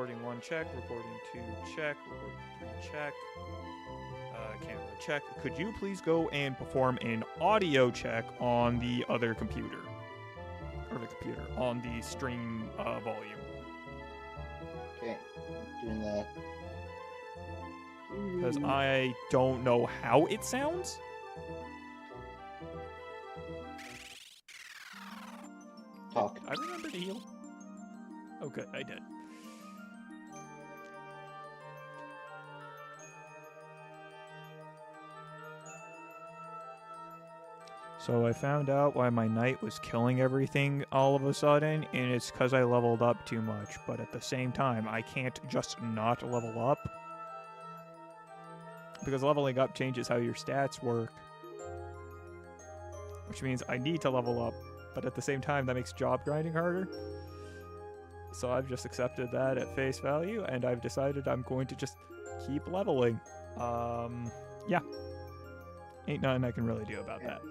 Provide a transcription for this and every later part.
Recording 1 check, recording 2 check, recording 3 check. Camera check. Could you please go and perform an audio check on the other computer? Or the computer, on the stream volume. Okay, doing that. Because I don't know how it sounds. Talk. I remember to heal. Oh, good, I did. So I found out why my knight was killing everything all of a sudden, and it's because I leveled up too much. But at the same time, I can't just not level up. Because leveling up changes how your stats work. Which means I need to level up, but at the same time, that makes job grinding harder. So I've just accepted that at face value, and I've decided I'm going to just keep leveling. Yeah. Ain't nothing I can really do about that.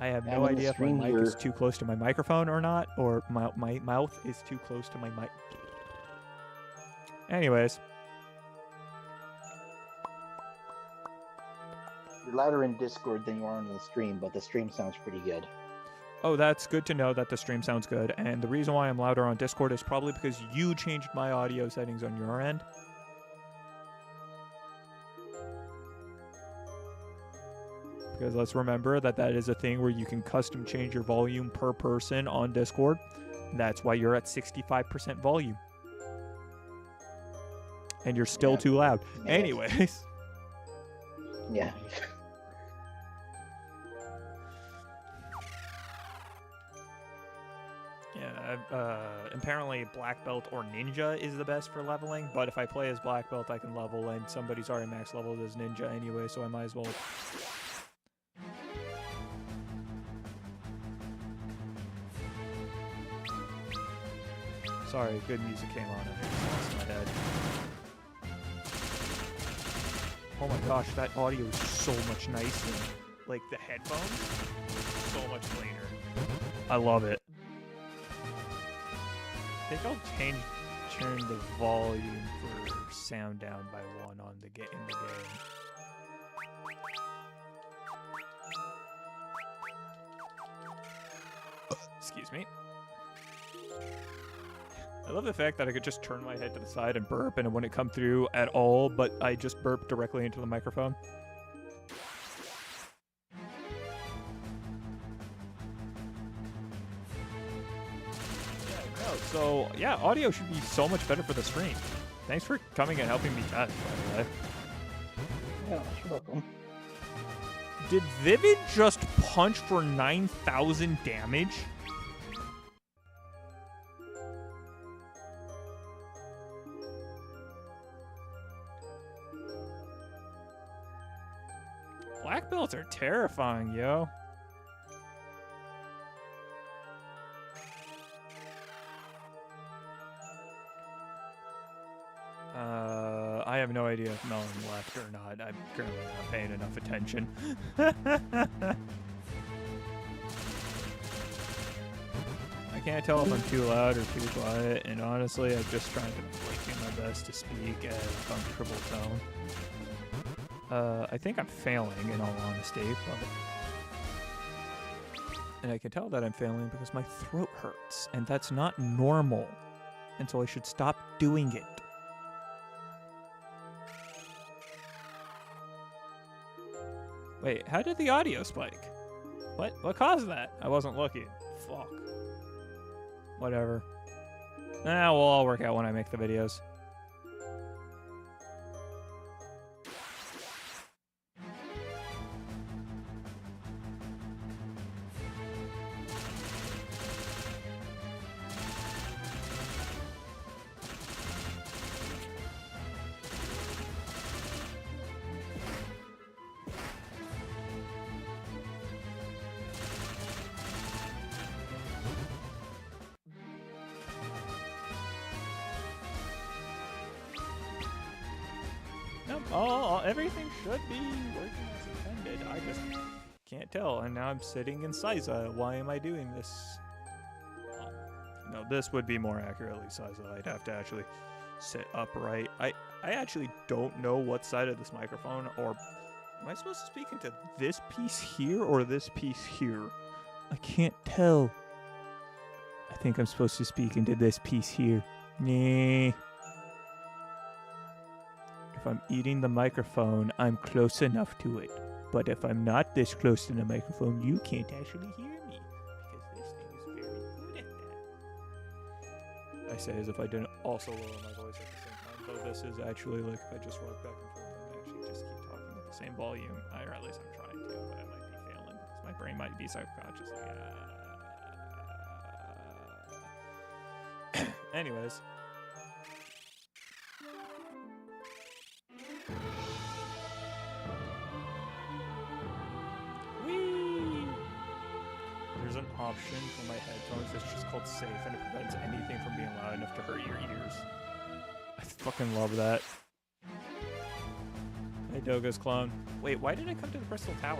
I have no idea if my mic is too close to my microphone or not, or my mouth is too close to my mic. Anyways. You're louder in Discord than you are on the stream, but the stream sounds pretty good. Oh, that's good to know that the stream sounds good. And the reason why I'm louder on Discord is probably because you changed my audio settings on your end. Because let's remember that that is a thing where you can custom change your volume per person on Discord. That's why you're at 65% volume. And you're still too loud. Yeah. Anyways. Yeah. Yeah, apparently Black Belt or Ninja is the best for leveling, but if I play as Black Belt, I can level, and somebody's already max leveled as Ninja anyway, so I might as well... Sorry, good music came on and it just lost my head. Oh my gosh, that audio is so much nicer. Like, the headphones, so much cleaner. I love it. I think I'll turn the volume for sound down by 1 on the in the game. Excuse me. I love the fact that I could just turn my head to the side and burp and it wouldn't come through at all, but I just burp directly into the microphone. So, yeah, audio should be so much better for the stream. Thanks for coming and helping me test, by the way. Yeah, you're welcome. Did Vivid just punch for 9,000 damage? Black belts are terrifying, yo. I have no idea if Melon left or not. I'm currently not paying enough attention. I can't tell if I'm too loud or too quiet, and honestly, I'm just trying to do my best to speak at a comfortable tone. I think I'm failing, in all honesty, and I can tell that I'm failing because my throat hurts, and that's not normal, and so I should stop doing it. Wait, how did the audio spike? What caused that? I wasn't looking. Fuck. Whatever. We'll all work out when I make the videos. Everything should be working as intended. I just can't tell. And now I'm sitting in Siza. Why am I doing this? No, this would be more accurately sized. I'd have to actually sit upright. I actually don't know what side of this microphone, or am I supposed to speak into this piece here or this piece here? I can't tell. I think I'm supposed to speak into this piece here. Nah. If I'm eating the microphone, I'm close enough to it. But if I'm not this close to the microphone, you can't actually hear me. Because this thing is very good at that. I say as if I didn't also lower my voice at the same time. Though this is actually like if I just rock back and forth and actually just keep talking at the same volume. Or at least I'm trying to, but I might be failing. Because my brain might be subconsciously. Anyways. Whee! There's an option for my headphones that's just called safe, and it prevents anything from being loud enough to hurt your ears. I fucking love that. Hey, Doga's clone. Wait, why did I come to the Crystal Tower?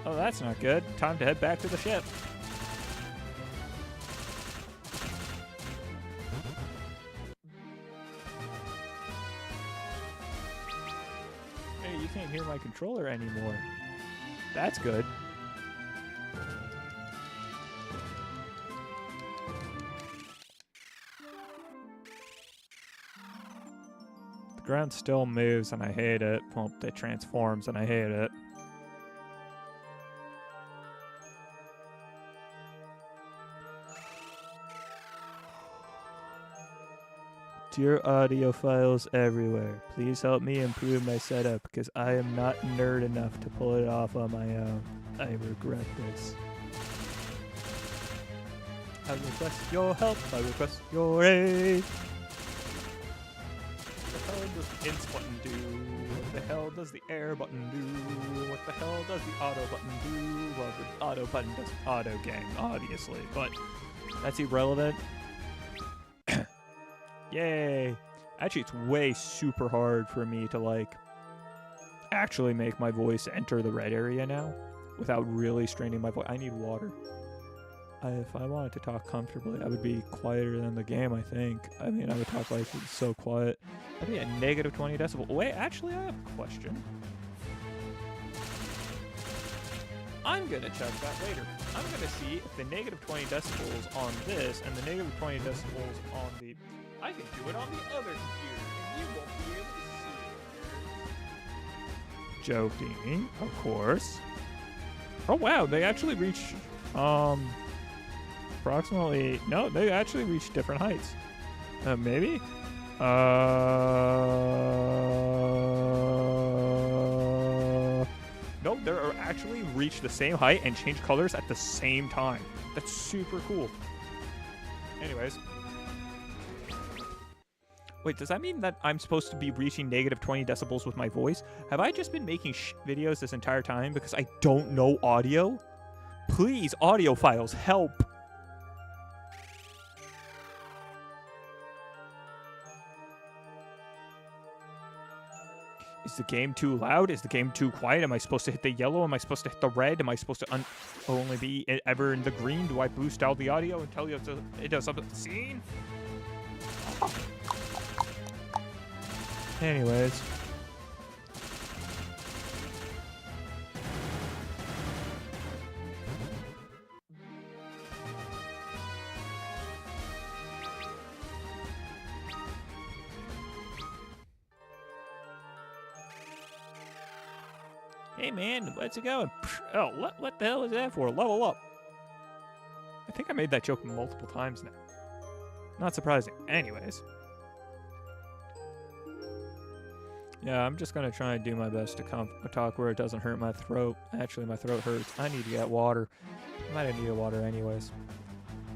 Oh, that's not good. Time to head back to the ship. Hey, you can't hear my controller anymore. That's good. The ground still moves and I hate it. Well, it transforms and I hate it. Dear audiophiles everywhere, please help me improve my setup because I am not nerd enough to pull it off on my own. I regret this. I request your help. I request your aid. What the hell does the int button do? What the hell does the air button do? What the hell does the auto button do? Well, the auto button does auto game, obviously, but that's irrelevant. Yay! Actually, it's way super hard for me to, like, actually make my voice enter the red area now without really straining my voice. I need water. If I wanted to talk comfortably, I would be quieter than the game, I think. I mean, I would talk like it's so quiet. I'd be at negative 20 decibels. Wait, actually, I have a question. I'm going to check that later. I'm going to see if the negative 20 decibels on this and the negative 20 decibels on the... I can do it on the other computer, and you won't be able to see it. Joking, of course. Oh wow, they actually reach, approximately, no, they actually reach different heights. Maybe? No, they're actually reach the same height and change colors at the same time. That's super cool. Anyways. Wait, does that mean that I'm supposed to be reaching negative 20 decibels with my voice? Have I just been making videos this entire time because I don't know audio? Please, audiophiles, help! Is the game too loud? Is the game too quiet? Am I supposed to hit the yellow? Am I supposed to hit the red? Am I supposed to only be ever in the green? Do I boost out the audio and tell you it does something? Scene? Anyways. Hey man, where's it going? Oh, what the hell is that for? Level up. I think I made that joke multiple times now. Not surprising. Anyways. Yeah, I'm just gonna try and do my best to talk where it doesn't hurt my throat. Actually, my throat hurts. I need to get water. I might need water anyways.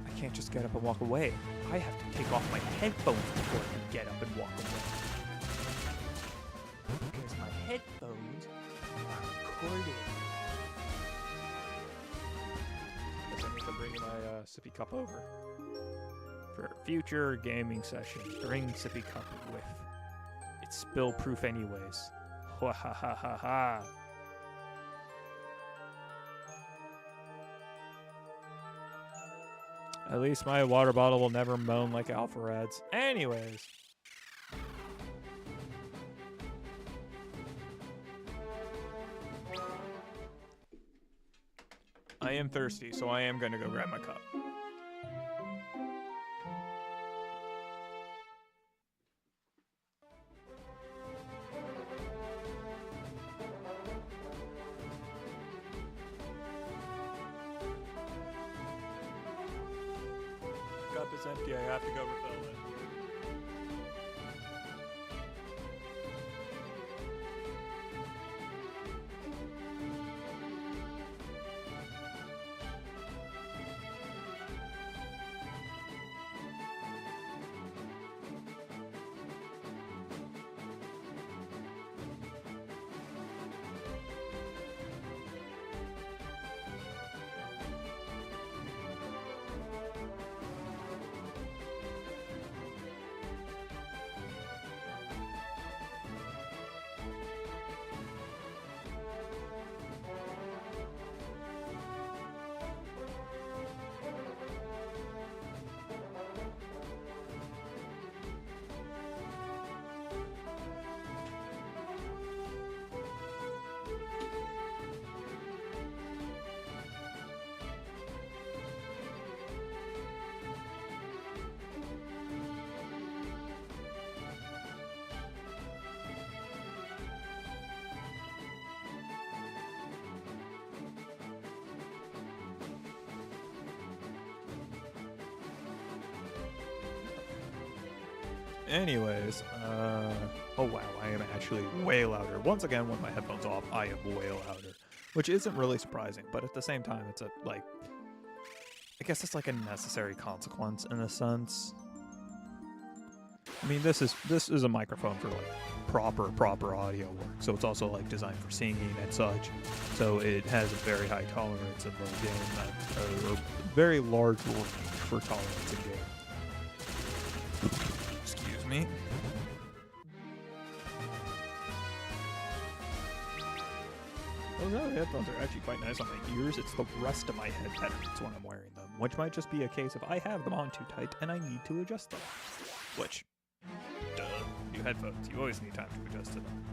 I can't just get up and walk away. I have to take off my headphones before I can get up and walk away. Because my headphones are recorded. Guess I need to bring my sippy cup over for For future gaming sessions, bring sippy cup with. It's spill proof anyways. Ha ha ha ha ha. At least my water bottle will never moan like Alpharad's. Anyways. I am thirsty, so I am gonna go grab my cup. Cup is empty, I have to go refill it. Anyways, oh wow, I am actually way louder. Once again, with my headphones off, I am way louder, which isn't really surprising, but at the same time, it's a, like, I guess it's like a necessary consequence in a sense. I mean, this is a microphone for like proper audio work, so it's also like designed for singing and such. So it has a very high tolerance in the game, or very large range for tolerance in game. Excuse me. Those other headphones are actually quite nice on my ears. It's the rest of my head that hurts when I'm wearing them, which might just be a case of I have them on too tight and I need to adjust them. Which, duh, new headphones, you always need time to adjust to them.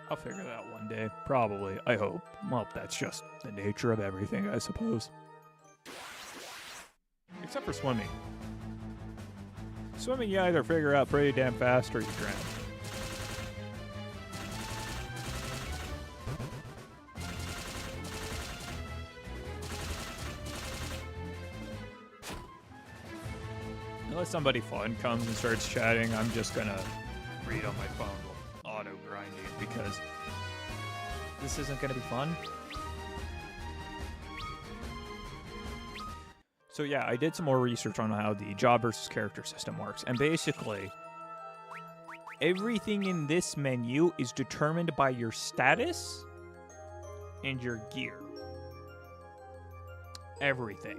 I'll figure that out one day. Probably. I hope. Well, that's just the nature of everything, I suppose. Except for swimming. Swimming, you either figure out pretty damn fast or you drown. Unless somebody fun comes and starts chatting, I'm just gonna read on my phone while auto-grinding because this isn't gonna be fun. So yeah, I did some more research on how the job versus character system works, and basically, everything in this menu is determined by your status and your gear. Everything.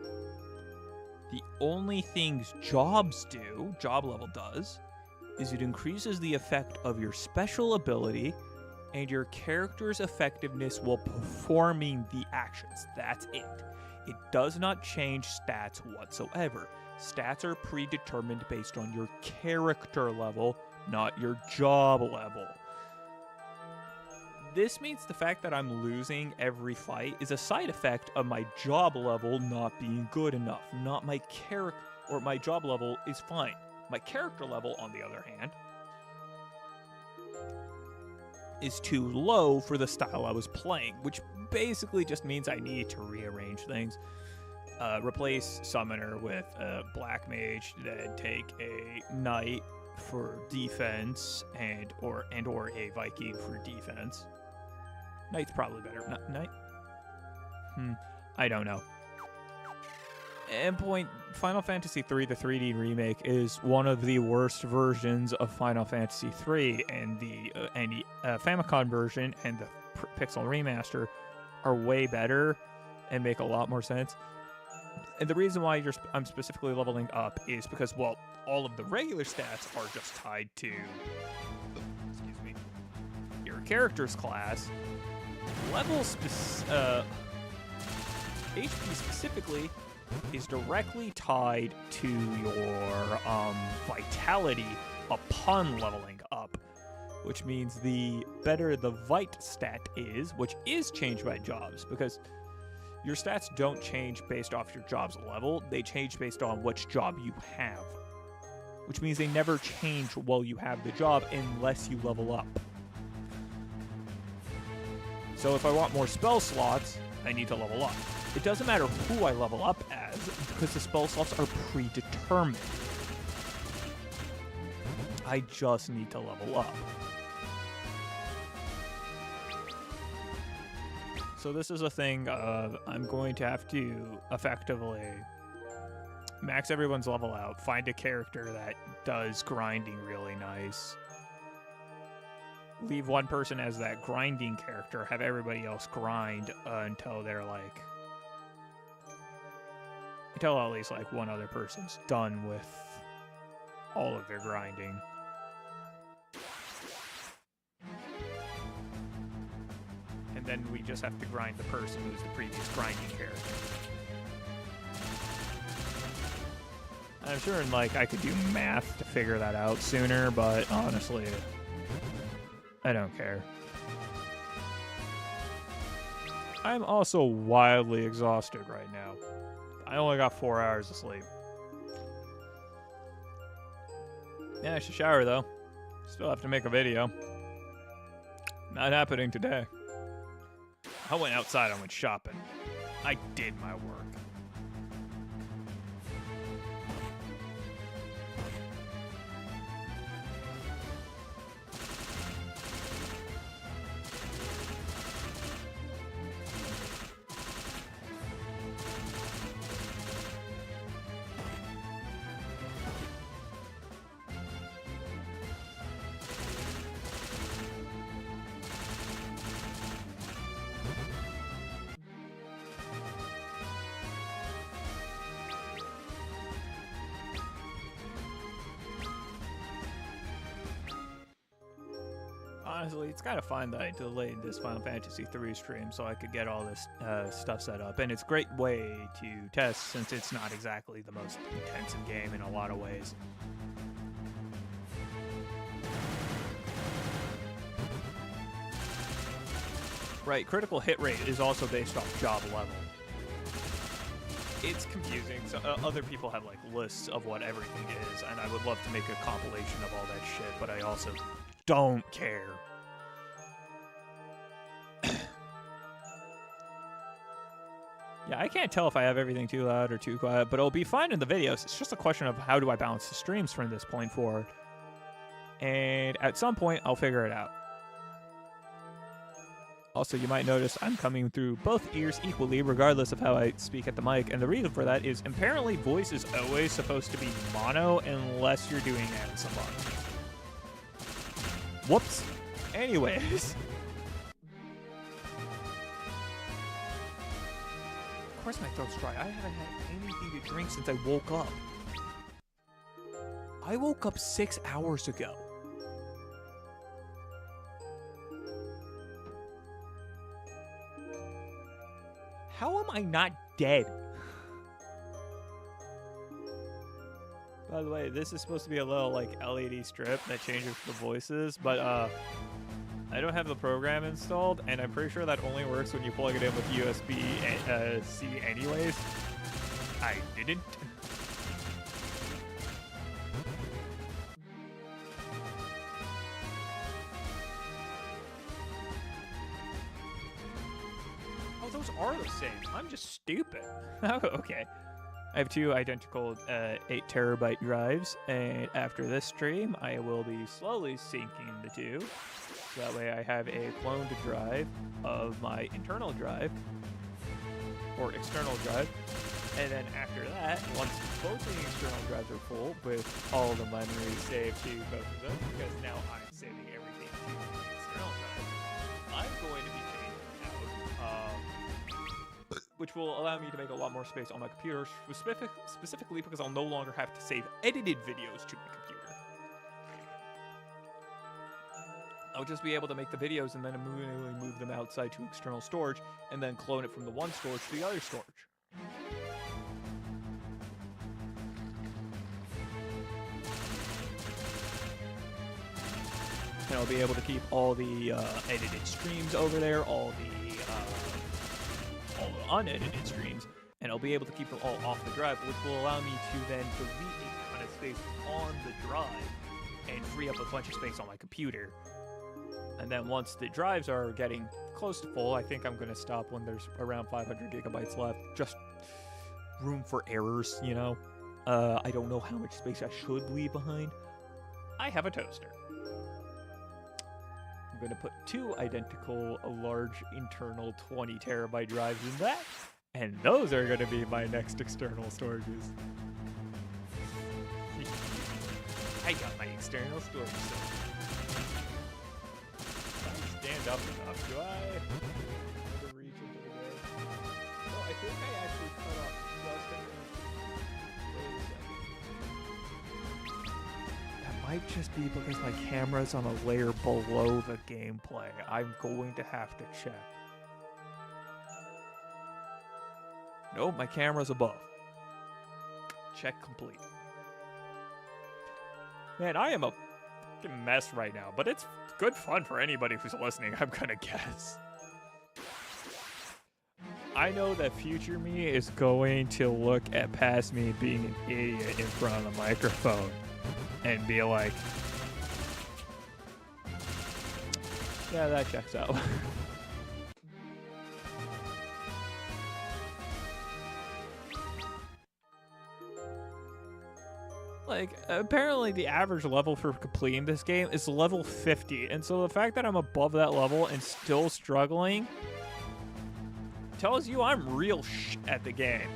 The only things jobs do, job level does, is it increases the effect of your special ability and your character's effectiveness while performing the actions. That's it. It does not change stats whatsoever. Stats are predetermined based on your character level, not your job level. This means the fact that I'm losing every fight is a side effect of my job level not being good enough. Not my character, or my job level is fine. My character level, on the other hand, is too low for the style I was playing, which basically just means I need to rearrange things. replace Summoner with a Black Mage, then take a Knight for defense and or a Viking for defense. Knight's probably better. Knight? I don't know. Endpoint Final Fantasy III, the 3D remake, is one of the worst versions of Final Fantasy III, and the Famicom version and the Pixel remaster are way better and make a lot more sense. And the reason why I'm specifically leveling up is because, well, all of the regular stats are just tied to, excuse me, your character's class. HP specifically is directly tied to your vitality upon leveling up, which means the better the Vite stat is, which is changed by jobs, because your stats don't change based off your job's level, they change based on which job you have, which means they never change while you have the job unless you level up. So if I want more spell slots, I need to level up. It doesn't matter who I level up as, because the spell slots are predetermined. I just need to level up. So this is a thing of I'm going to have to effectively max everyone's level out, find a character that does grinding really nice, leave one person as that grinding character, have everybody else grind until they're like, until at least like one other person's done with all of their grinding. And then we just have to grind the person who's the previous grinding character. I'm sure I could do math to figure that out sooner, but honestly, I don't care. I'm also wildly exhausted right now. I only got 4 hours of sleep. Yeah, I should shower though. Still have to make a video. Not happening today. I went outside, I went shopping. I did my work. Honestly, it's kind of fine that I delayed this Final Fantasy III stream so I could get all this stuff set up. And it's a great way to test since it's not exactly the most intensive game in a lot of ways. Right, critical hit rate is also based off job level. It's confusing. So other people have like lists of what everything is, and I would love to make a compilation of all that shit, but I also don't care. Yeah, I can't tell if I have everything too loud or too quiet, but it'll be fine in the videos. It's just a question of how do I balance the streams from this point forward. And at some point, I'll figure it out. Also, you might notice I'm coming through both ears equally, regardless of how I speak at the mic. And the reason for that is apparently voice is always supposed to be mono unless you're doing ASMR. Whoops. Anyways. Of course my throat's dry. I haven't had anything to drink since I woke up. I woke up 6 hours ago. How am I not dead? By the way, this is supposed to be a little like LED strip that changes the voices, but I don't have the program installed, and I'm pretty sure that only works when you plug it in with USB-C anyways. I didn't. Oh, those are the same. I'm just stupid. Oh, okay. I have two identical 8 terabyte drives, and after this stream, I will be slowly syncing the two. So that way I have a cloned drive of my internal drive, or external drive. And then after that, once both the external drives are full, with all the memory saved to both of them, because now I'm saving everything to the external drive, I'm going to be changing out, which will allow me to make a lot more space on my computer, specifically because I'll no longer have to save edited videos to my computer. I'll just be able to make the videos and then immediately move them outside to external storage, and then clone it from the one storage to the other storage. And I'll be able to keep all the edited streams over there, all the unedited streams, and I'll be able to keep them all off the drive, which will allow me to then delete a ton of space on the drive and free up a bunch of space on my computer. And then once the drives are getting close to full, I think I'm going to stop when there's around 500 gigabytes left. Just room for errors, you know? I don't know how much space I should leave behind. I have a toaster. I'm going to put two identical large internal 20 terabyte drives in that, and those are going to be my next external storages. I got my external storage. Stand up enough. Do I ever reach into the way? No, I think I actually cut off just underneath. Wait a second. That might just be because my camera's on a layer below the gameplay. I'm going to have to check. No, my camera's above. Check complete. Man, I am a fucking mess right now, but it's good fun for anybody who's listening, I'm gonna guess. I know that future me is going to look at past me being an idiot in front of the microphone and be like, yeah, that checks out. Like, apparently the average level for completing this game is level 50, and so the fact that I'm above that level and still struggling tells you I'm real at the game.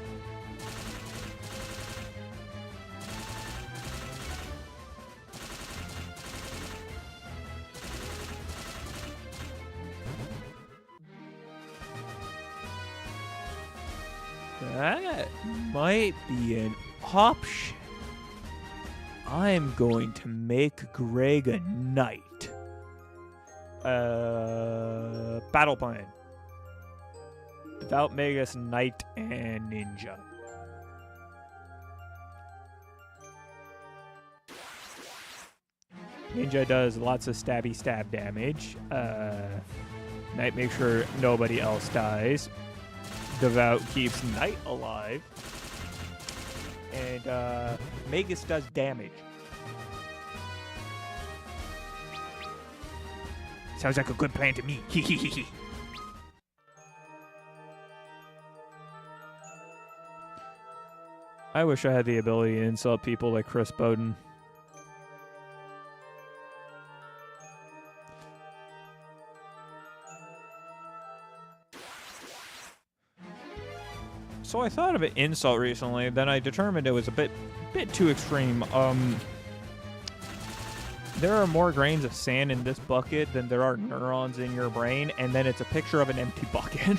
That might be an option. I'm going to make Greg a knight. Battle plan. Devout Magus, knight, and ninja. Ninja does lots of stabby stab damage. Knight makes sure nobody else dies. Devout keeps knight alive. And Magus does damage. Sounds like a good plan to me. I wish I had the ability to insult people like Chris Bowden. So I thought of an insult recently, then I determined it was a bit too extreme. There are more grains of sand in this bucket than there are neurons in your brain, and then it's a picture of an empty bucket.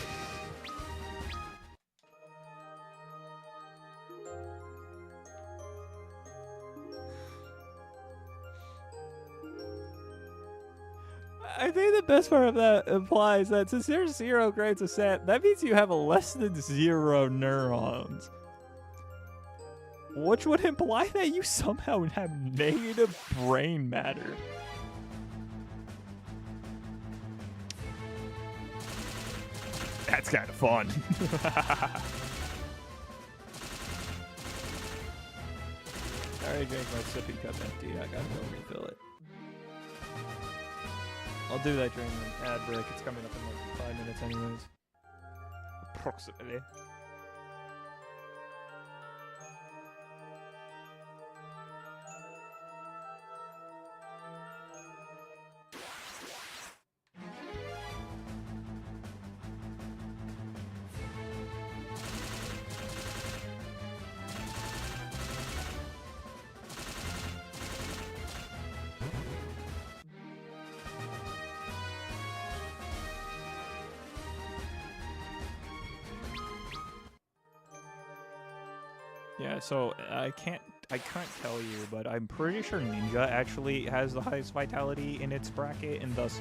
I think the best part of that implies that since there's 0 grains of sand, that means you have less than 0 neurons. Which would imply that you somehow have negative brain matter. That's kind of fun. I already drank my sippy cup empty. I gotta go refill it. I'll do that during the ad break. It's coming up in like 5 minutes anyways. approximately. Yeah, so I can't tell you, but I'm pretty sure Ninja actually has the highest vitality in its bracket and thus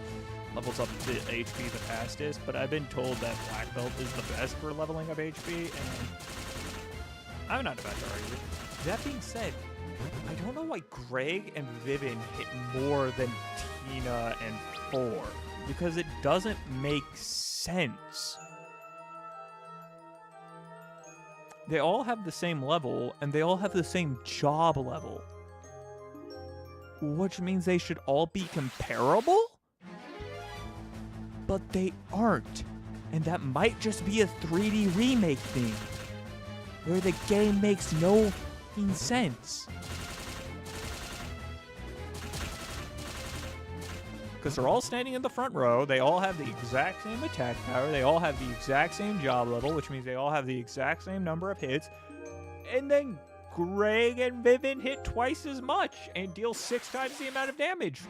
levels up the HP the fastest, but I've been told that Black Belt is the best for leveling up HP, and I'm not about to argue. That being said, I don't know why Greg and Vivian hit more than Tina and Four, because it doesn't make sense. They all have the same level, and they all have the same job level. Which means they should all be comparable? But they aren't. And that might just be a 3D remake thing, where the game makes no f***ing sense. Because they're all standing in the front row, they all have the exact same attack power, they all have the exact same job level, which means they all have the exact same number of hits, and then Greg and Vivian hit twice as much and deal 6 times the amount of damage.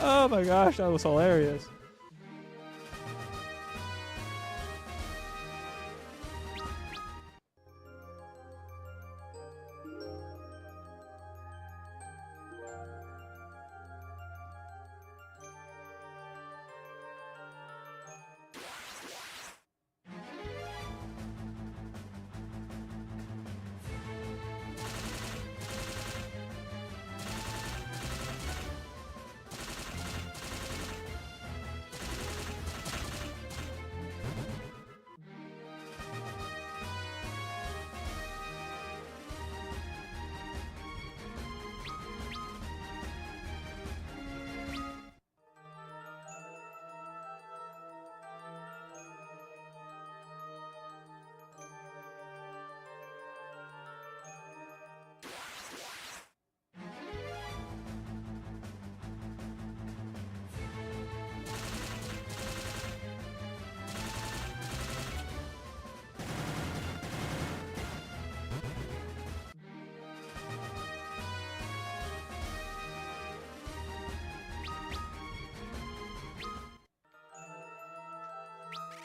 Oh my gosh, that was hilarious.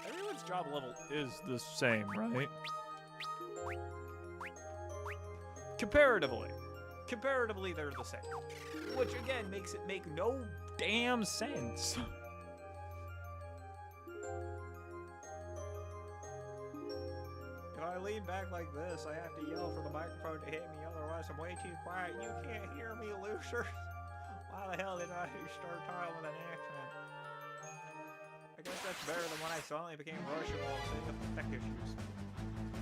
Everyone's job level is the same, right? Comparatively. Comparatively, they're the same. Which, again, makes it make no damn sense. If I lean back like this, I have to yell for the microphone to hit me, otherwise I'm way too quiet. You can't hear me, loser. Why the hell did I start talking with an accent? I guess that's better than when I suddenly became Russian while setting up the tech issues.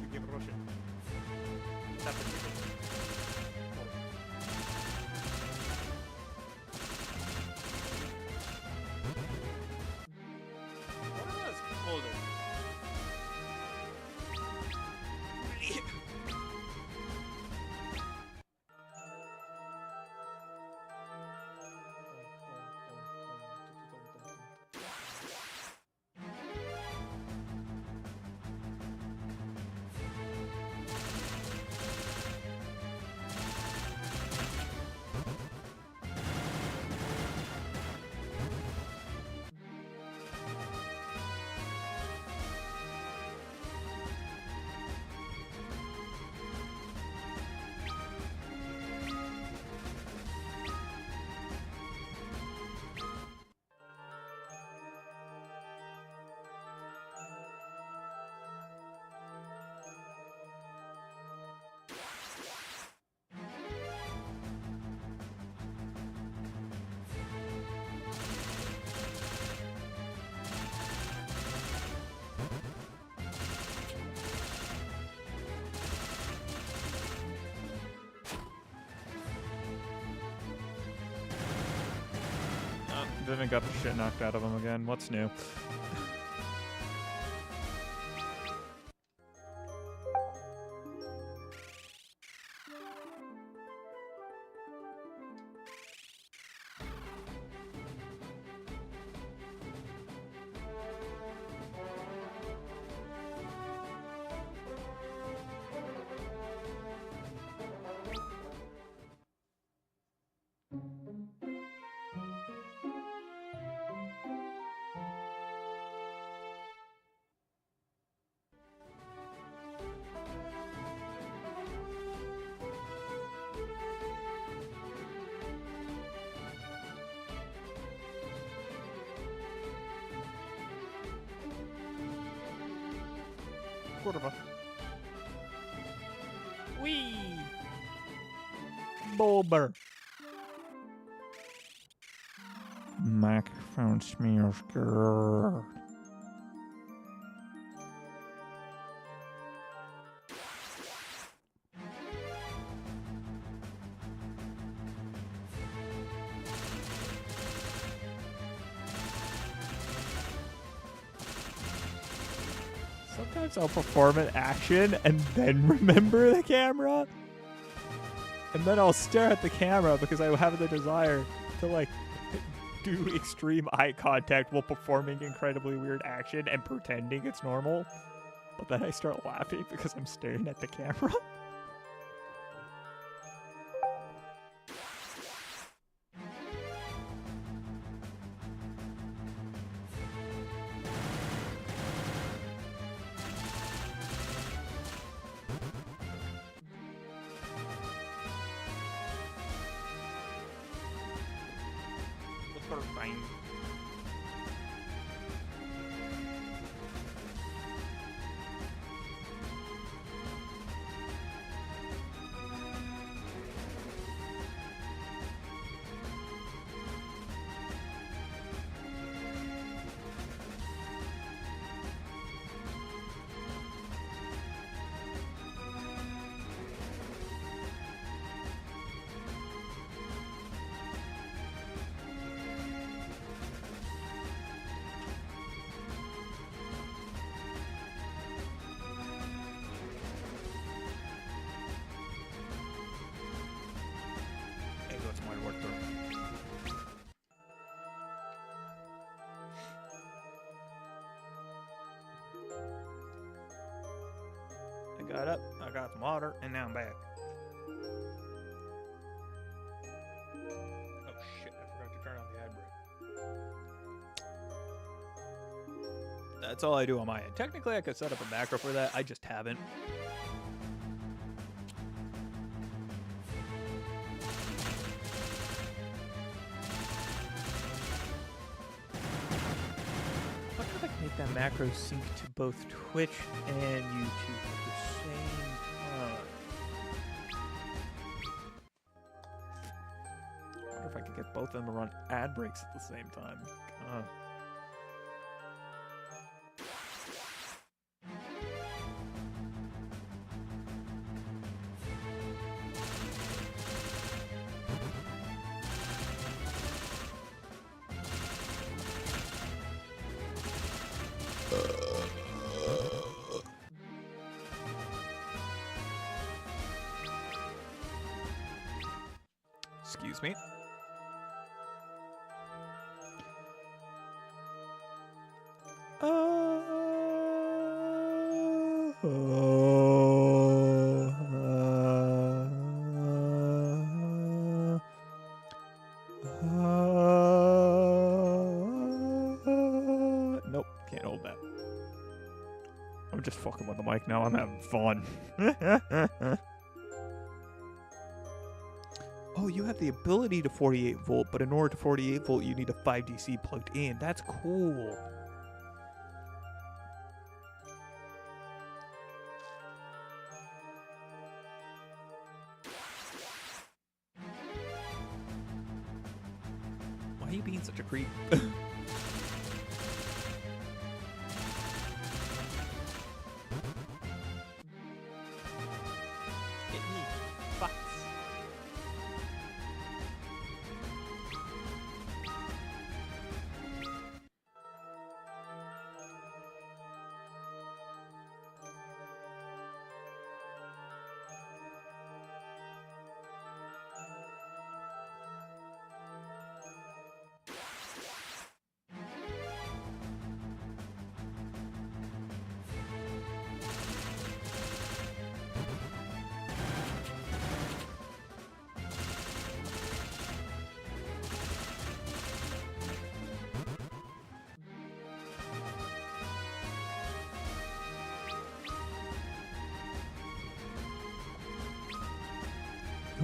You give Russian. That's particular. What are those clothing? Vivint got the shit knocked out of him again. What's new? Kurva. Wee! Bulber. Microphone smears. Grrr. Sometimes I'll perform an action and then remember the camera. And then I'll stare at the camera because I have the desire to, like, do extreme eye contact while performing incredibly weird action and pretending it's normal. But then I start laughing because I'm staring at the camera. Fine. My work done. I got up, I got some water, and now I'm back. Oh shit, I forgot to turn on the ad break. That's all I do on my end. Technically, I could set up a macro for that, I just haven't. That macro sync to both Twitch and YouTube at the same time. I wonder if I could get both of them to run ad breaks at the same time. Excuse me. Nope, can't hold that. I'm just fucking with the mic now. I'm having fun. Oh, you have the ability to 48 volt, but in order to 48 volt, you need a 5DC plugged in. That's cool. Why are you being such a creep?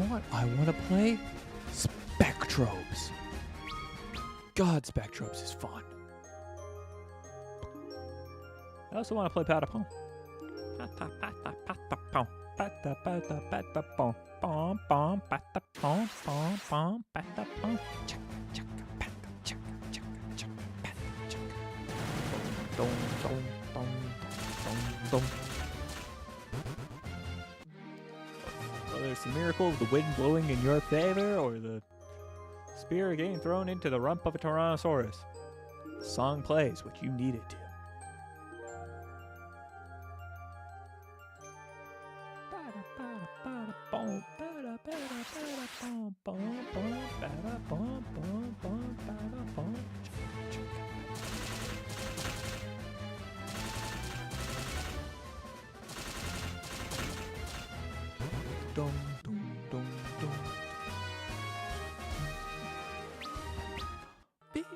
know what? I want to play Spectrobes. God, Spectrobes is fun. I also want to play Patapon. Patapon. Patapon. Patapon. Pom pom patapon. Pom pom patapon. Chaka chaka pata chaka chaka chaka pata chaka. Dong dong dong dong dong. Whether it's the miracle of the wind blowing in your favor or the spear getting thrown into the rump of a Tyrannosaurus, the song plays what you need it to. Dum, dum, dum, dum. Viva!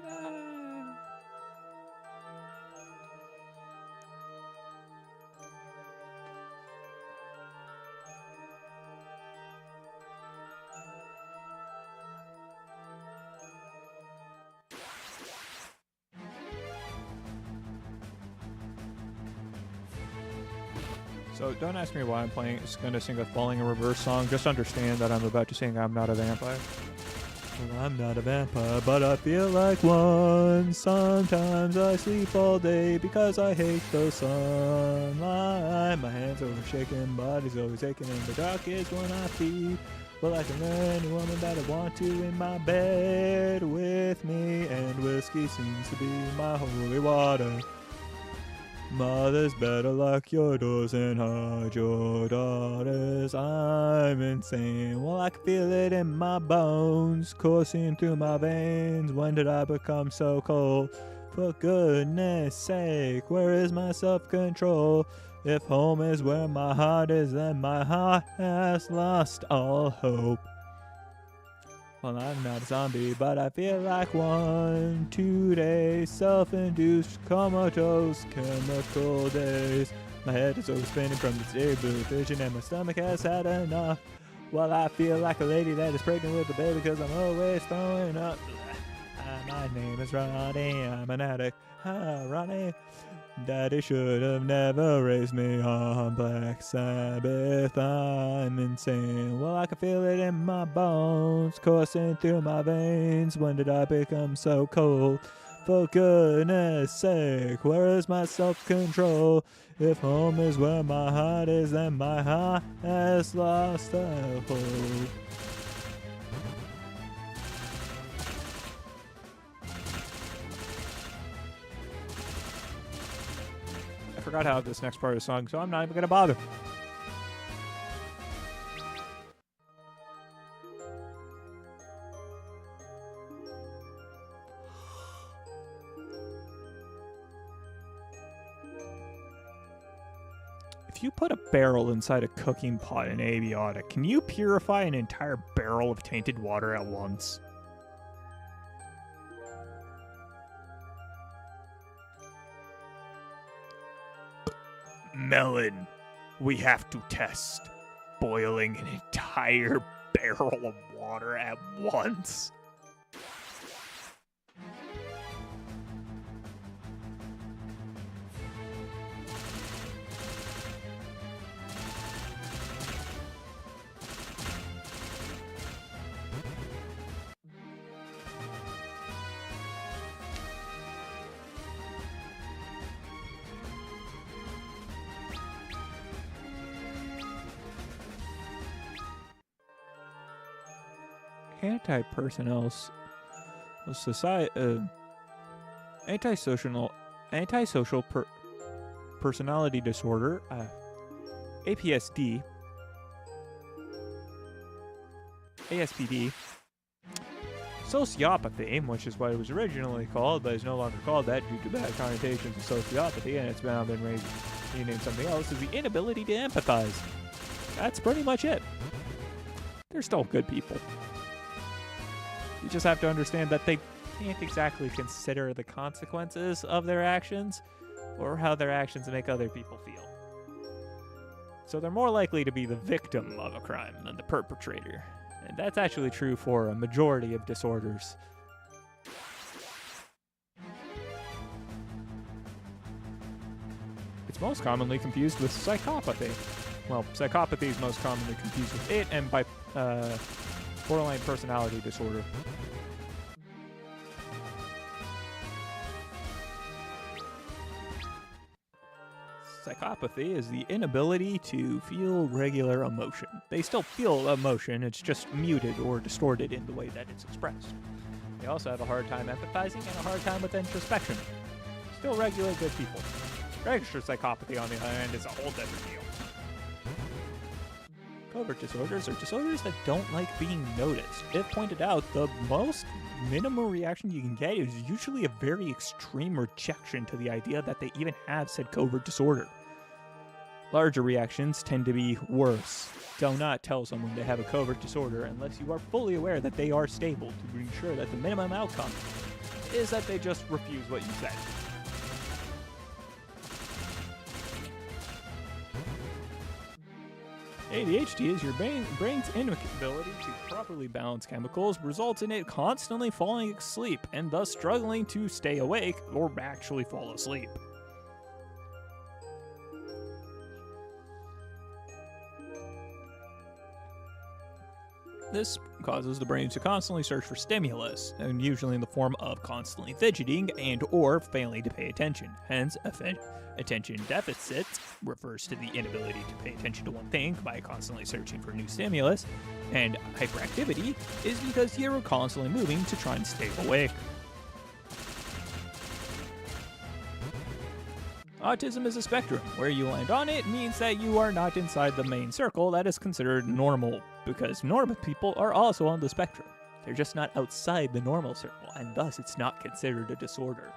So don't ask me why I'm playing. It's going to sing a Falling in Reverse song. Just understand that I'm about to sing I'm Not a Vampire. Well, I'm not a vampire, but I feel like one. Sometimes I sleep all day because I hate the sunlight. My hands are shaking, body's always aching. In the dark is when I feel well, I can learn any woman that I want to in my bed with me. And whiskey seems to be my holy water. Mothers better lock your doors and hide your daughters. I'm insane. Well, I can feel it in my bones, coursing through my veins. When did I become so cold? For goodness sake, where is my self-control? If home is where my heart is, then my heart has lost all hope. Well, I'm not a zombie, but I feel like one. 2 days, self-induced, comatose, chemical days. My head is always spinning from this air blue vision, and my stomach has had enough. Well, I feel like a lady that is pregnant with a baby, because I'm always throwing up. My name is Ronnie, I'm an addict. Ronnie. Daddy should have never raised me on Black Sabbath. I'm insane. Well, I can feel it in my bones, coursing through my veins. When did I become so cold? For goodness sake, where is my self-control? If home is where my heart is, then my heart has lost all hope. I forgot how this next part of the song, so I'm not even going to bother. If you put a barrel inside a cooking pot in Abiotic, can you purify an entire barrel of tainted water at once? Melon, we have to test boiling an entire barrel of water at once. Antisocial personality disorder, APSD, ASPD, sociopathy, which is what it was originally called, but is no longer called that due to bad connotations of sociopathy, and it's now been renamed something else, is the inability to empathize. That's pretty much it. They're still good people. You just have to understand that they can't exactly consider the consequences of their actions or how their actions make other people feel. So they're more likely to be the victim of a crime than the perpetrator. And that's actually true for a majority of disorders. It's most commonly confused with psychopathy. Well, psychopathy is most commonly confused with it and by borderline personality disorder. Psychopathy is the inability to feel regular emotion. They still feel emotion, it's just muted or distorted in the way that it's expressed. They also have a hard time empathizing and a hard time with introspection. Still regular good people. Registered psychopathy, on the other hand, is a whole different deal. Covert disorders are disorders that don't like being noticed. If pointed out, the most minimal reaction you can get is usually a very extreme rejection to the idea that they even have said covert disorder. Larger reactions tend to be worse. Do not tell someone they have a covert disorder unless you are fully aware that they are stable to ensure that the minimum outcome is that they just refuse what you said. ADHD is your brain's inability to properly balance chemicals, results in it constantly falling asleep and thus struggling to stay awake or actually fall asleep. This causes the brain to constantly search for stimulus, and usually in the form of constantly fidgeting and or failing to pay attention. Hence, attention deficit refers to the inability to pay attention to one thing by constantly searching for new stimulus, and hyperactivity is because you're constantly moving to try and stay awake. Autism is a spectrum. Where you land on it means that you are not inside the main circle that is considered normal, because normal people are also on the spectrum. They're just not outside the normal circle, and thus it's not considered a disorder.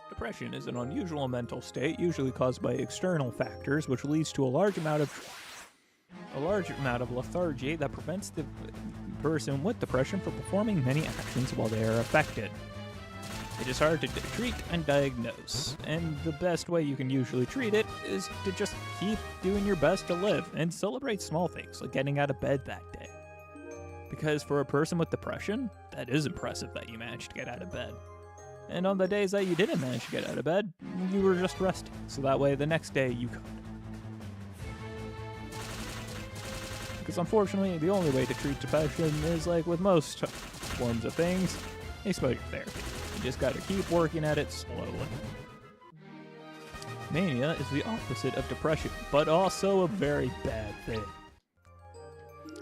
Depression is an unusual mental state, usually caused by external factors, which leads to a large amount of lethargy that prevents the person with depression from performing many actions while they are affected. It is hard to treat and diagnose, and the best way you can usually treat it is to just keep doing your best to live and celebrate small things like getting out of bed that day. Because for a person with depression, that is impressive that you managed to get out of bed. And on the days that you didn't manage to get out of bed, you were just resting, so that way the next day you could. Because unfortunately, the only way to treat depression is like with most forms of things, exposure therapy. You just gotta keep working at it slowly. Mania is the opposite of depression, but also a very bad thing.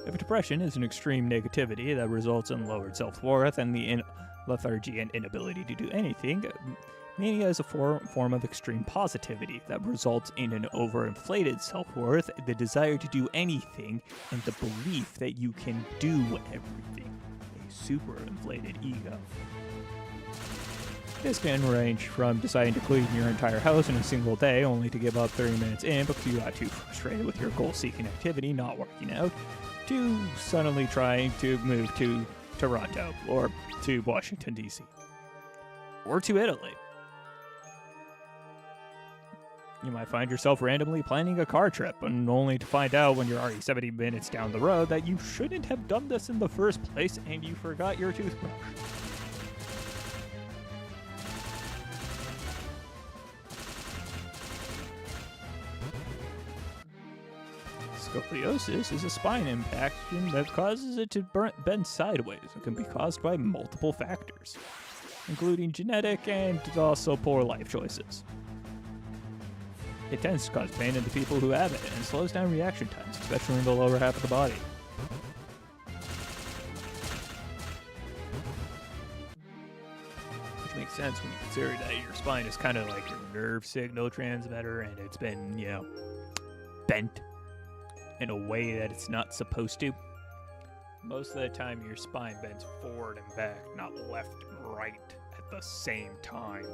If depression is an extreme negativity that results in lowered self-worth and the lethargy and inability to do anything, mania is a form of extreme positivity that results in an overinflated self-worth, the desire to do anything, and the belief that you can do everything. A super-inflated ego. This can range from deciding to clean your entire house in a single day only to give up 30 minutes in because you got too frustrated with your goal-seeking activity not working out, to suddenly trying to move to Toronto, or to Washington, D.C., or to Italy. You might find yourself randomly planning a car trip, and only to find out when you're already 70 minutes down the road that you shouldn't have done this in the first place and you forgot your toothbrush. Scoliosis is a spine impaction that causes it to bend sideways. It can be caused by multiple factors, including genetic and also poor life choices. It tends to cause pain in the people who have it and slows down reaction times, especially in the lower half of the body. Which makes sense when you consider that your spine is kind of like your nerve signal transmitter and it's been, bent in a way that it's not supposed to. Most of the time your spine bends forward and back, not left and right at the same time.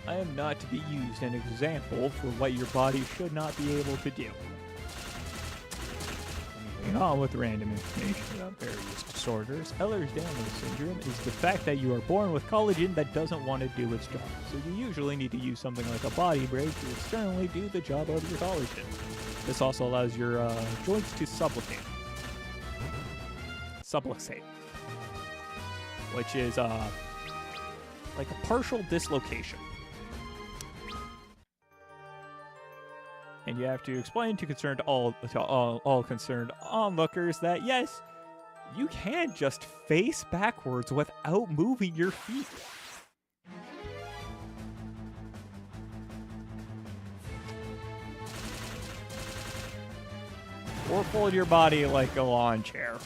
I am not to be used an example for what your body should not be able to do. Moving on with random information about various disorders, Ehlers-Danlos syndrome is the fact that you are born with collagen that doesn't want to do its job. So you usually need to use something like a body brace to externally do the job of your collagen. This also allows your joints to subluxate, which is like a partial dislocation. And you have to explain to all concerned onlookers that yes, you can just face backwards without moving your feet. Or fold your body like a lawn chair.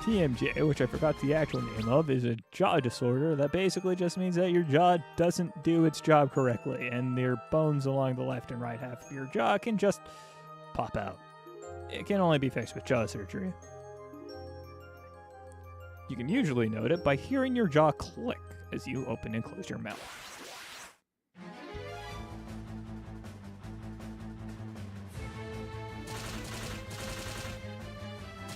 TMJ, which I forgot the actual name of, is a jaw disorder that basically just means that your jaw doesn't do its job correctly, and your bones along the left and right half of your jaw can just pop out. It can only be fixed with jaw surgery. You can usually note it by hearing your jaw click as you open and close your mouth.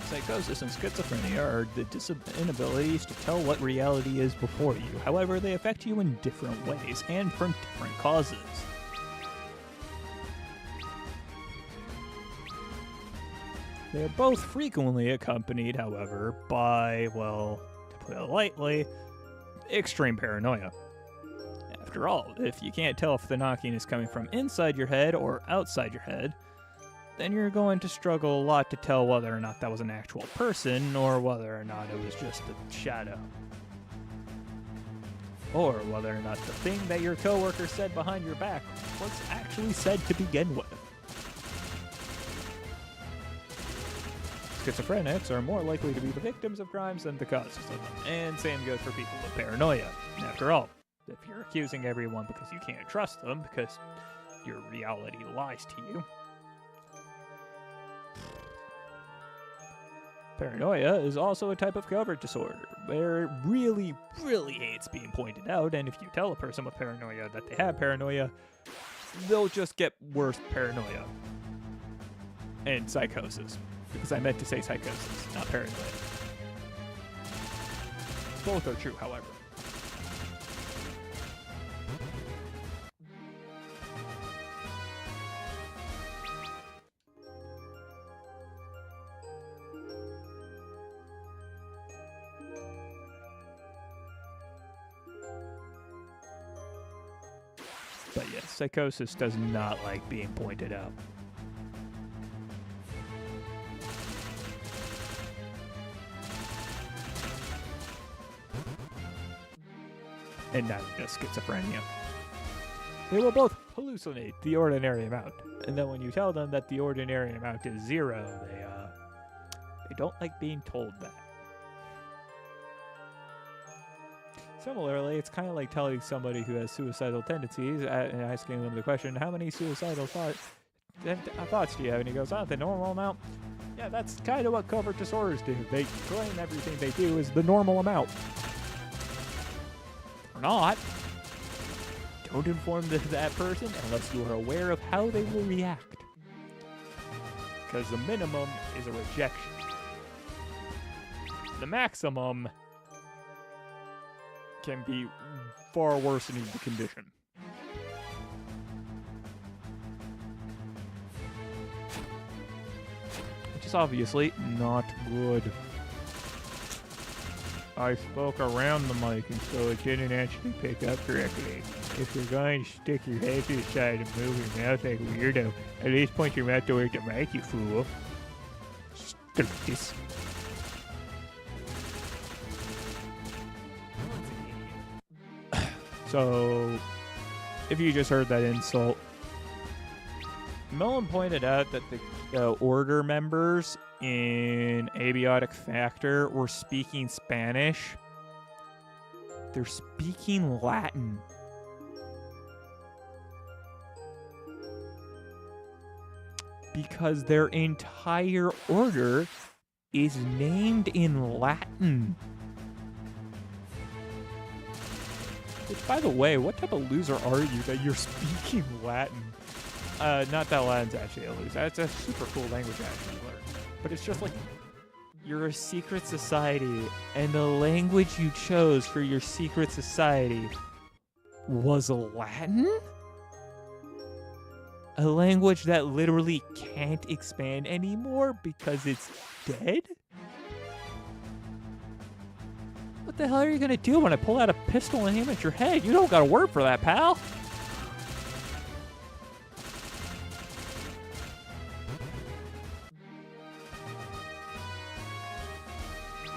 Psychosis and schizophrenia are the inabilities to tell what reality is before you. However, they affect you in different ways and from different causes. They are both frequently accompanied, however, by, well, to put it lightly, extreme paranoia. After all, if you can't tell if the knocking is coming from inside your head or outside your head, then you're going to struggle a lot to tell whether or not that was an actual person or whether or not it was just a shadow. Or whether or not the thing that your coworker said behind your back was actually said to begin with. Schizophrenics are more likely to be the victims of crimes than the causes of them, and same goes for people with paranoia. After all, if you're accusing everyone because you can't trust them, because your reality lies to you, paranoia is also a type of covert disorder, where it really, really hates being pointed out, and if you tell a person with paranoia that they have paranoia, they'll just get worse paranoia. And psychosis. Because I meant to say psychosis, not paranoia. Both are true, however. But yes, psychosis does not like being pointed out. And neither does schizophrenia. They will both hallucinate the ordinary amount, and then when you tell them that the ordinary amount is 0, they don't like being told that. Similarly, it's kind of like telling somebody who has suicidal tendencies and asking them the question, how many suicidal thoughts do you have? And he goes, the normal amount. Yeah, that's kind of what covert disorders do. They claim everything they do is the normal amount. Or not. Don't inform that person unless you are aware of how they will react. Because the minimum is a rejection. The maximum can be far worsening the condition. Which is obviously not good. I spoke around the mic and so it didn't actually pick up correctly. If you're going to stick your head to the side and move your mouth like a weirdo, at least point your mouth toward the mic, you fool. Stupid. So, if you just heard that insult, Mellon pointed out that the order members in Abiotic Factor were speaking Spanish. They're speaking Latin. Because their entire order is named in Latin. Which, by the way, what type of loser are you that you're speaking Latin? Not that Latin's actually a loser. That's a super cool language to actually learn. But it's just like, you're a secret society, and the language you chose for your secret society was Latin? A language that literally can't expand anymore because it's dead? What the hell are you gonna do when I pull out a pistol and aim at your head? You don't got a word for that, pal.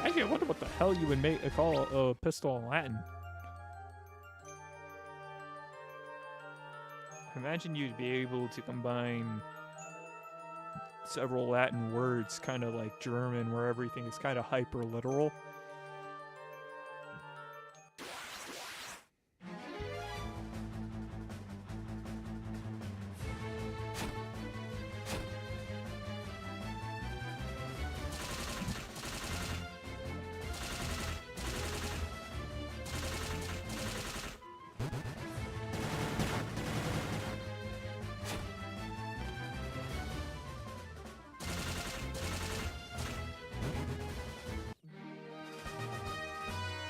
Actually, I wonder what the hell you would call a pistol in Latin. Imagine you'd be able to combine several Latin words, kind of like German, where everything is kind of hyper literal.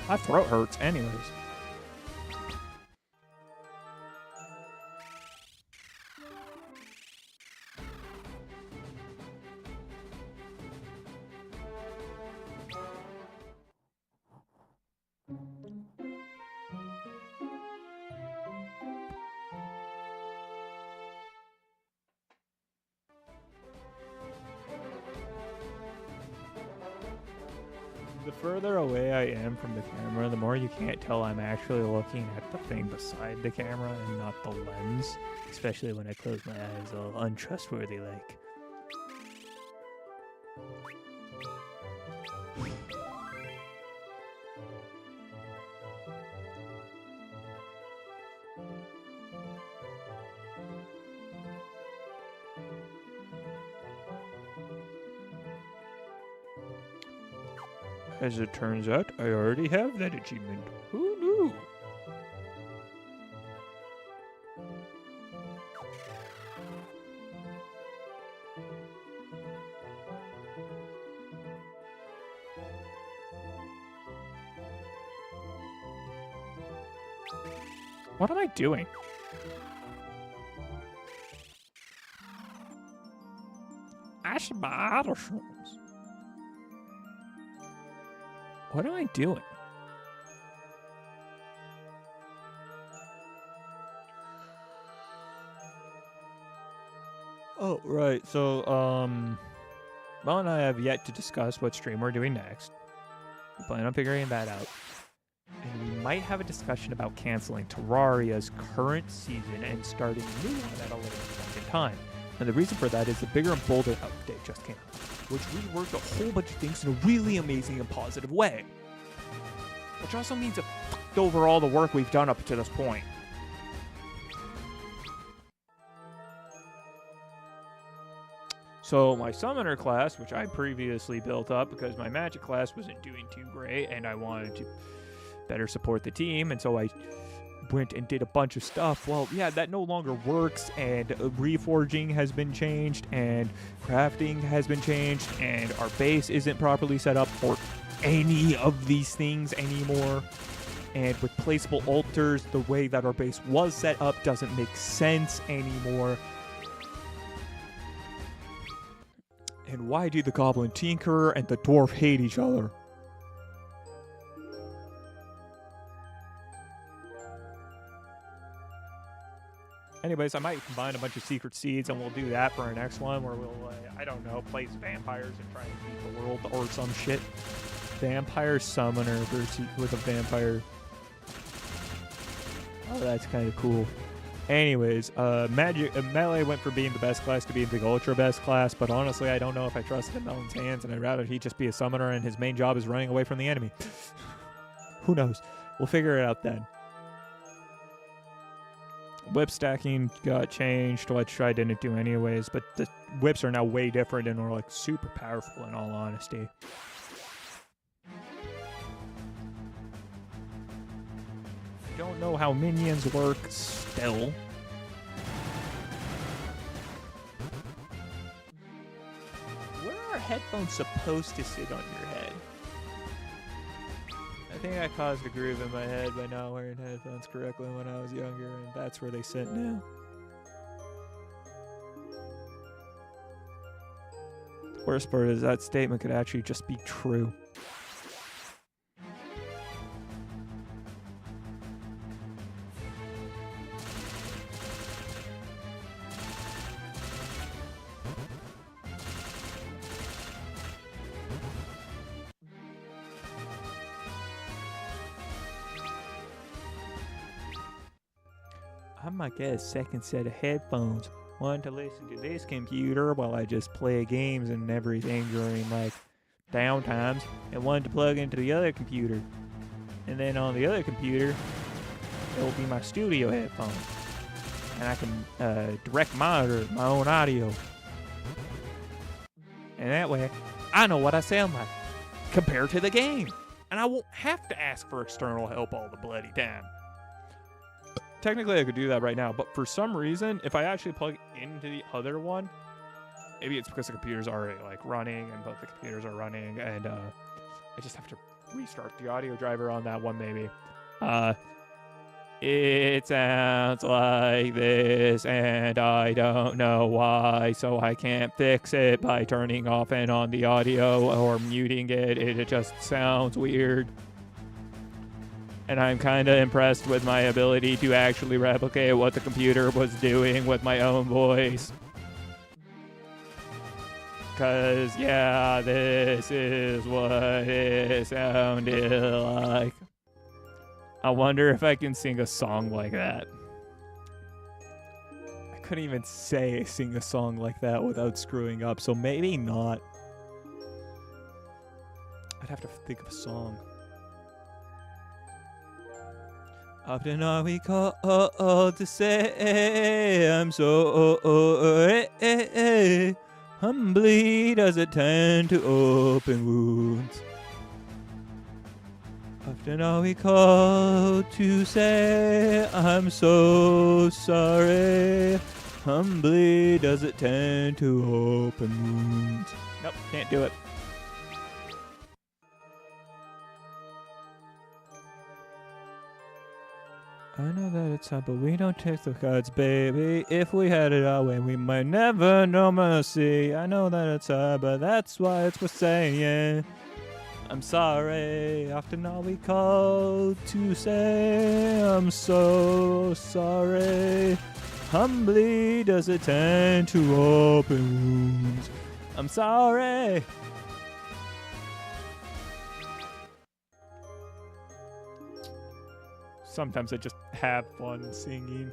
My throat hurts anyways. The further away I am from the camera, the more you can't tell I'm actually looking at the thing beside the camera and not the lens. Especially when I close my eyes all untrustworthy like. As it turns out, I already have that achievement. Who knew? What am I doing? I should buy other shrooms. What am I doing? Oh, right. So, Mel and I have yet to discuss what stream we're doing next. We plan on figuring that out. And we might have a discussion about canceling Terraria's current season and starting a new one at a later point in time. And the reason for that is the bigger and bolder update just came out, which reworked a whole bunch of things in a really amazing and positive way. Which also means it fucked over all the work we've done up to this point. So my summoner class, which I previously built up because my magic class wasn't doing too great and I wanted to better support the team, and so I went and did a bunch of stuff. Well, yeah, that no longer works, and reforging has been changed, and crafting has been changed, and our base isn't properly set up for any of these things anymore. And with placeable altars, the way that our base was set up doesn't make sense anymore. And why do the Goblin Tinkerer and the Dwarf hate each other? Anyways, I might combine a bunch of secret seeds, and we'll do that for our next one, where we'll, I don't know, place vampires and try and beat the world or some shit. Vampire summoner versus with a vampire. Oh, that's kind of cool. Anyways, Melee went from being the best class to being the ultra best class, but honestly, I don't know if I trust it in Melon's hands, and I'd rather he just be a summoner and his main job is running away from the enemy. Who knows? We'll figure it out then. Whip stacking got changed, which I didn't do anyways, but the whips are now way different and are like super powerful in all honesty. Don't know how minions work still. Where are headphones supposed to sit on your head? I think I caused a groove in my head by not wearing headphones correctly when I was younger, and that's where they sit now. The worst part is that statement could actually just be true. I might get a second set of headphones. One to listen to this computer while I just play games and everything during like downtimes, and one to plug into the other computer. And then on the other computer, it'll be my studio headphones. And I can direct monitor my own audio. And that way, I know what I sound like compared to the game. And I won't have to ask for external help all the bloody time. Technically, I could do that right now, but for some reason, if I actually plug into the other one, maybe it's because the computer's already like running, and both the computers are running, and I just have to restart the audio driver on that one, maybe. It sounds like this, and I don't know why, so I can't fix it by turning off and on the audio or muting it. It just sounds weird. And I'm kind of impressed with my ability to actually replicate what the computer was doing with my own voice. Because, yeah, this is what it sounded like. I wonder if I can sing a song like that. I couldn't even sing a song like that without screwing up, so maybe not. I'd have to think of a song. Often are we called to say, I'm so humbly does it tend to open wounds. Often are we called to say, I'm so sorry. Humbly does it tend to open wounds. Nope, can't do it. I know that it's hard, but we don't take the cards, baby. If we had it our way, we might never know mercy. I know that it's hard, but that's why it's worth saying. I'm sorry. Often are we called to say, I'm so sorry. Humbly does it tend to open wounds. I'm sorry. Sometimes I just have fun singing.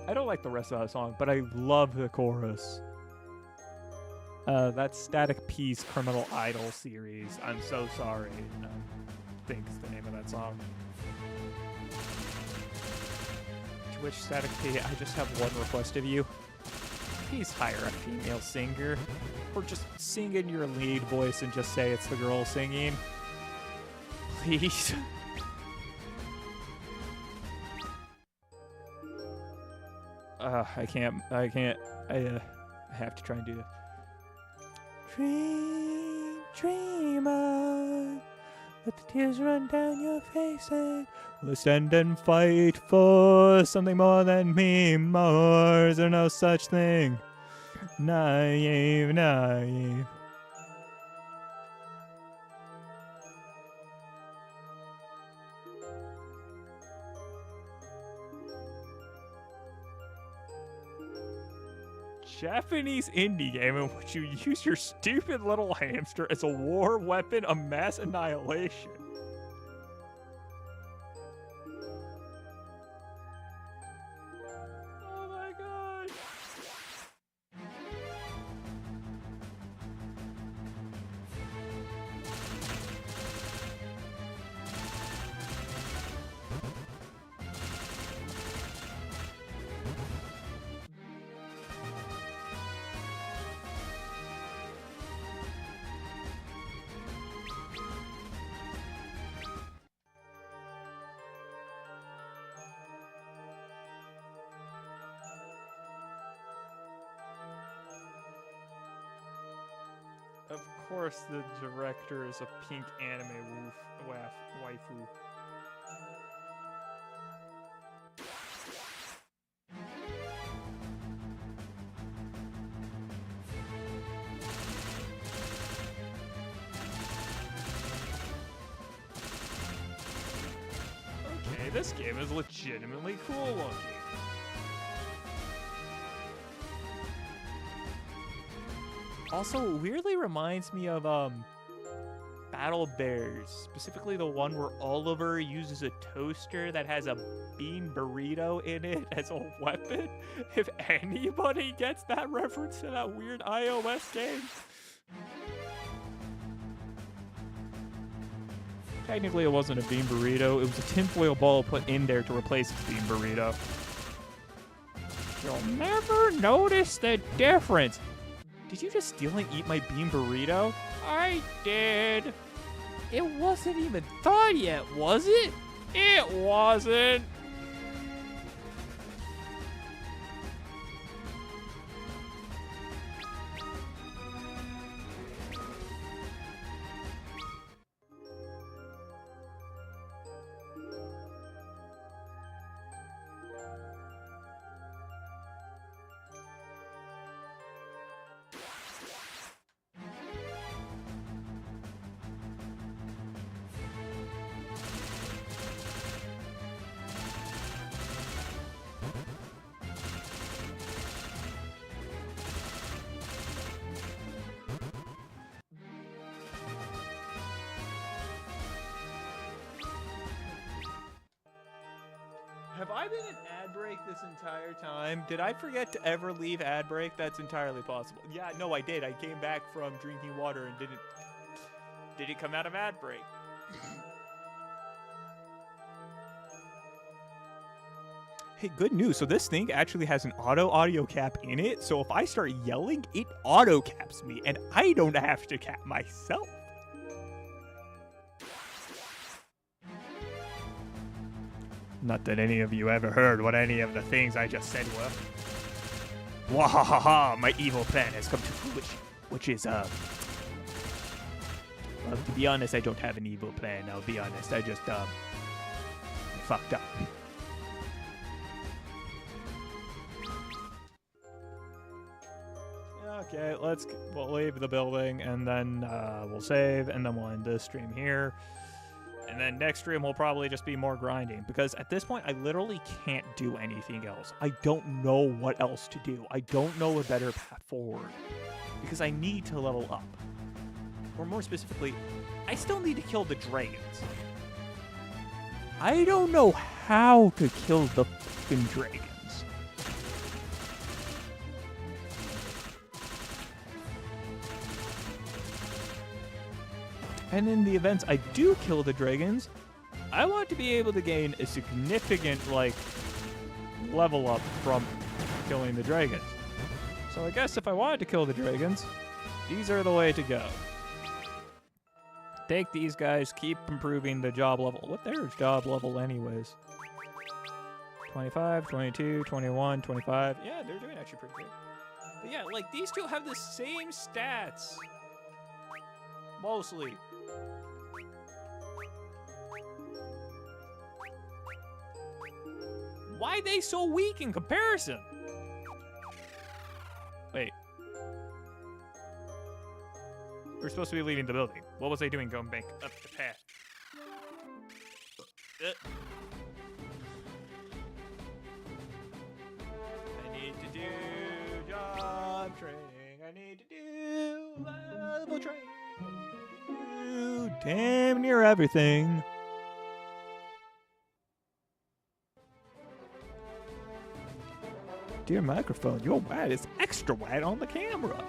I don't like the rest of that song, but I love the chorus. That's Static P's Criminal Idol series. I'm so sorry. I think is the name of that song. To which Static P, I just have one request of you. Please hire a female singer. Or just sing in your lead voice and just say it's the girl singing. Please. I have to try and do it. Dream, dreamer, let the tears run down your face and we'll stand and fight for something more than memoirs or no such thing. Naive, naive. Japanese indie game in which you use your stupid little hamster as a war weapon of mass annihilation. Oh my god. Of course, the director is a pink anime waifu. Okay, this game is legitimately cool looking. Also, weirdly reminds me of Battle Bears, specifically the one where Oliver uses a toaster that has a bean burrito in it as a weapon. If anybody gets that reference to that weird iOS game. Technically, it wasn't a bean burrito. It was a tinfoil ball put in there to replace its bean burrito. You'll never notice the difference. Did you just steal and eat my bean burrito? I did. It wasn't even thawed yet, was it? It wasn't. Have I been in ad break this entire time? Did I forget to ever leave ad break? That's entirely possible. Yeah, no, I did. I came back from drinking water and didn't come out of ad break. Hey, good news. So this thing actually has an audio cap in it. So if I start yelling, it auto caps me and I don't have to cap myself. Not that any of you ever heard what any of the things I just said were. Wahahaha, my evil plan has come to fruition, which is, well, to be honest, I don't have an evil plan, I'll be honest, I just, fucked up. Okay, we'll leave the building, and then, we'll save, and then we'll end this stream here. And then next stream will probably just be more grinding, because at this point I literally can't do anything else. I don't know what else to do. I don't know a better path forward, because I need to level up. Or more specifically, I still need to kill the dragons. I don't know how to kill the fucking dragons. And in the events I do kill the dragons, I want to be able to gain a significant, level up from killing the dragons. So I guess if I wanted to kill the dragons, these are the way to go. Take these guys, keep improving the job level. What their job level anyways? 25, 22, 21, 25. Yeah, they're doing actually pretty good. But yeah, these two have the same stats. Mostly. Why are they so weak in comparison? Wait. We're supposed to be leaving the building. What was I doing going back up the path? I need to do job training. I need to do level training. Do damn near everything. Dear microphone, your white is extra white on the camera.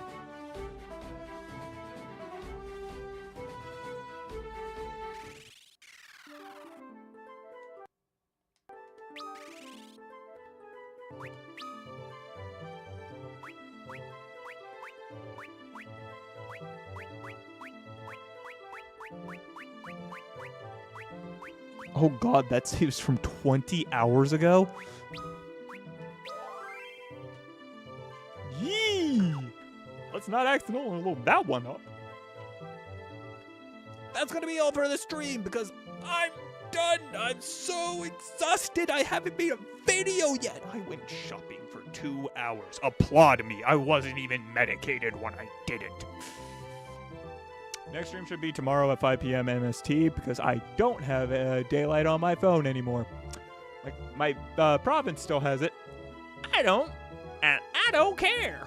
Oh god, that saves from 20 hours ago? Yee! Let's not accidentally load that one up. that's going to be all for the stream because I'm done. I'm so exhausted. I haven't made a video yet. I went shopping for 2 hours. Applaud me. I wasn't even medicated when I did it. Next stream should be tomorrow at 5 p.m. MST because I don't have daylight on my phone anymore. Like, my province still has it. I don't, and I don't care.